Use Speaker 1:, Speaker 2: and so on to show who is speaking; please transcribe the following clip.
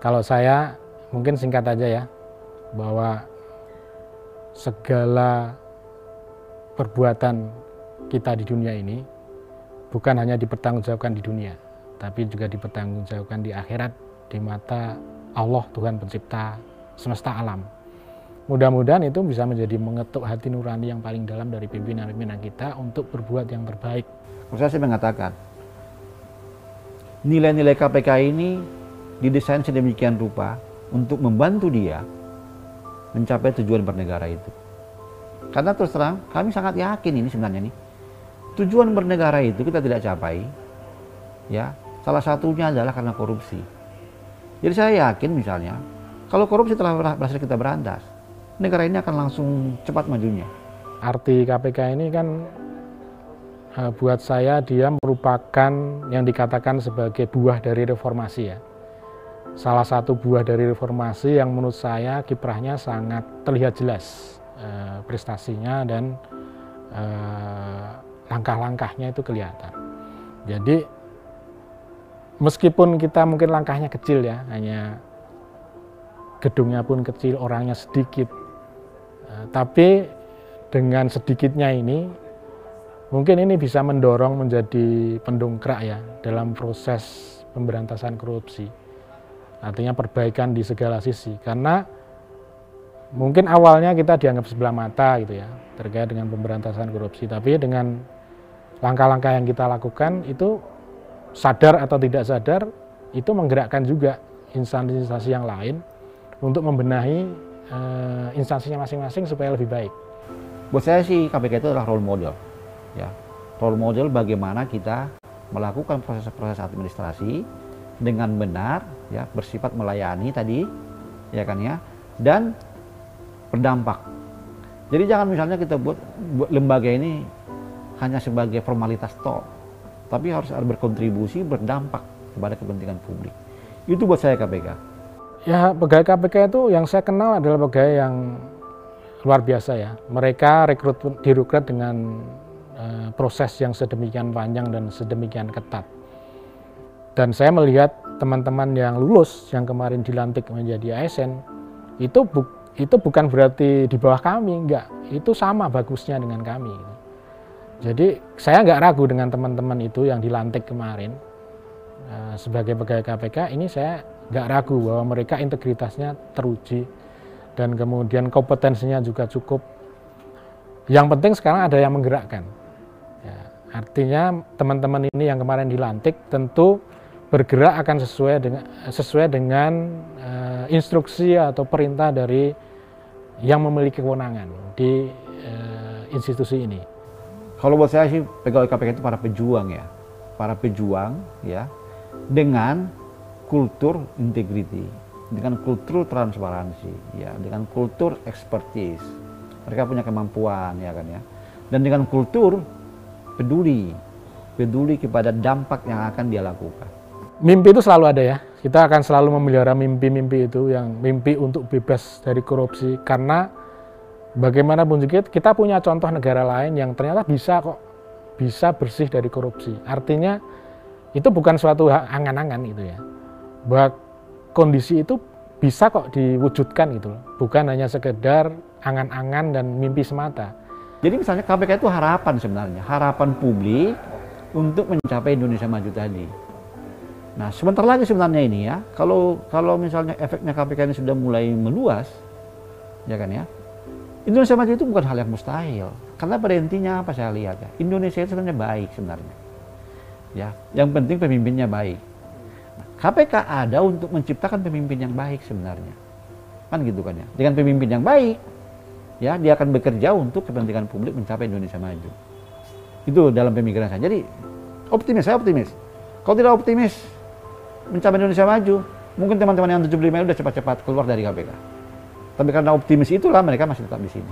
Speaker 1: Kalau saya mungkin singkat aja ya, bahwa segala perbuatan kita di dunia ini bukan hanya dipertanggungjawabkan di dunia, tapi juga dipertanggungjawabkan di akhirat di mata Allah, Tuhan pencipta semesta alam. Mudah-mudahan itu bisa menjadi mengetuk hati nurani yang paling dalam dari pimpinan-pimpinan kita untuk berbuat yang terbaik.
Speaker 2: Saya mengatakan, nilai-nilai KPK ini didesain sedemikian rupa untuk membantu dia mencapai tujuan bernegara itu. Karena terus terang, kami sangat yakin ini sebenarnya nih, tujuan bernegara itu kita tidak capai, ya. Salah satunya adalah karena korupsi. Jadi saya yakin misalnya, kalau korupsi telah berhasil kita berantas, negara ini akan langsung cepat majunya.
Speaker 1: Arti KPK ini kan buat saya dia merupakan yang dikatakan sebagai buah dari reformasi ya. Salah satu buah dari reformasi yang menurut saya kiprahnya sangat terlihat jelas prestasinya dan langkah-langkahnya itu kelihatan. Jadi meskipun kita mungkin langkahnya kecil ya, hanya gedungnya pun kecil, orangnya sedikit, tapi dengan sedikitnya ini mungkin ini bisa mendorong menjadi pendongkrak ya dalam proses pemberantasan korupsi. Artinya perbaikan di segala sisi, karena mungkin awalnya kita dianggap sebelah mata gitu ya terkait dengan pemberantasan korupsi, tapi dengan langkah-langkah yang kita lakukan itu sadar atau tidak sadar itu menggerakkan juga instansi-instansi yang lain untuk membenahi instansinya masing-masing supaya lebih baik.
Speaker 2: Buat saya sih KPK itu adalah role model, ya, role model bagaimana kita melakukan proses-proses administrasi dengan benar, ya, bersifat melayani tadi, ya kan ya, dan berdampak. Jadi jangan misalnya kita buat lembaga ini hanya sebagai formalitas toh, tapi harus berkontribusi, berdampak kepada kepentingan publik. Itu buat saya KPK.
Speaker 1: Ya, pegawai KPK itu yang saya kenal adalah pegawai yang luar biasa ya. Mereka direkrut dengan proses yang sedemikian panjang dan sedemikian ketat. Dan saya melihat teman-teman yang lulus yang kemarin dilantik menjadi ASN itu bukan berarti di bawah kami, enggak. Itu sama bagusnya dengan kami. Jadi saya nggak ragu dengan teman-teman itu yang dilantik kemarin sebagai pegawai KPK. Ini saya nggak ragu bahwa mereka integritasnya teruji dan kemudian kompetensinya juga cukup. Yang penting sekarang ada yang menggerakkan. Ya, artinya teman-teman ini yang kemarin dilantik tentu bergerak akan sesuai dengan instruksi atau perintah dari yang memiliki kewenangan di institusi ini.
Speaker 2: Kalau buat saya sih pegawai KPK itu para pejuang ya, dengan kultur integriti, dengan kultur transparansi, ya, dengan kultur expertise. Mereka punya kemampuan, ya kan ya, dan dengan kultur peduli kepada dampak yang akan dia lakukan.
Speaker 1: Mimpi itu selalu ada ya. Kita akan selalu memelihara mimpi-mimpi itu, yang mimpi untuk bebas dari korupsi. Karena bagaimanapun juga kita punya contoh negara lain yang ternyata bisa bersih dari korupsi. Artinya itu bukan suatu angan-angan itu ya. Bahwa kondisi itu bisa kok diwujudkan gitu loh. Bukan hanya sekedar angan-angan dan mimpi semata.
Speaker 2: Jadi misalnya KPK itu harapan sebenarnya, harapan publik untuk mencapai Indonesia maju tadi. Nah, sebentar lagi sebenarnya ini ya, kalau misalnya efeknya KPK ini sudah mulai meluas, ya kan ya, Indonesia maju itu bukan hal yang mustahil. Karena pada intinya apa saya lihat ya, Indonesia itu sebenarnya baik sebenarnya. Ya, yang penting pemimpinnya baik. Nah, KPK ada untuk menciptakan pemimpin yang baik sebenarnya. Kan gitu kan ya. Dengan pemimpin yang baik, ya, dia akan bekerja untuk kepentingan publik mencapai Indonesia maju. Itu dalam pemikiran saya. Jadi saya optimis. Kalau tidak optimis mencapai Indonesia maju, mungkin teman-teman yang 75 udah cepat-cepat keluar dari KPK. Tapi karena optimis itulah mereka masih tetap di sini.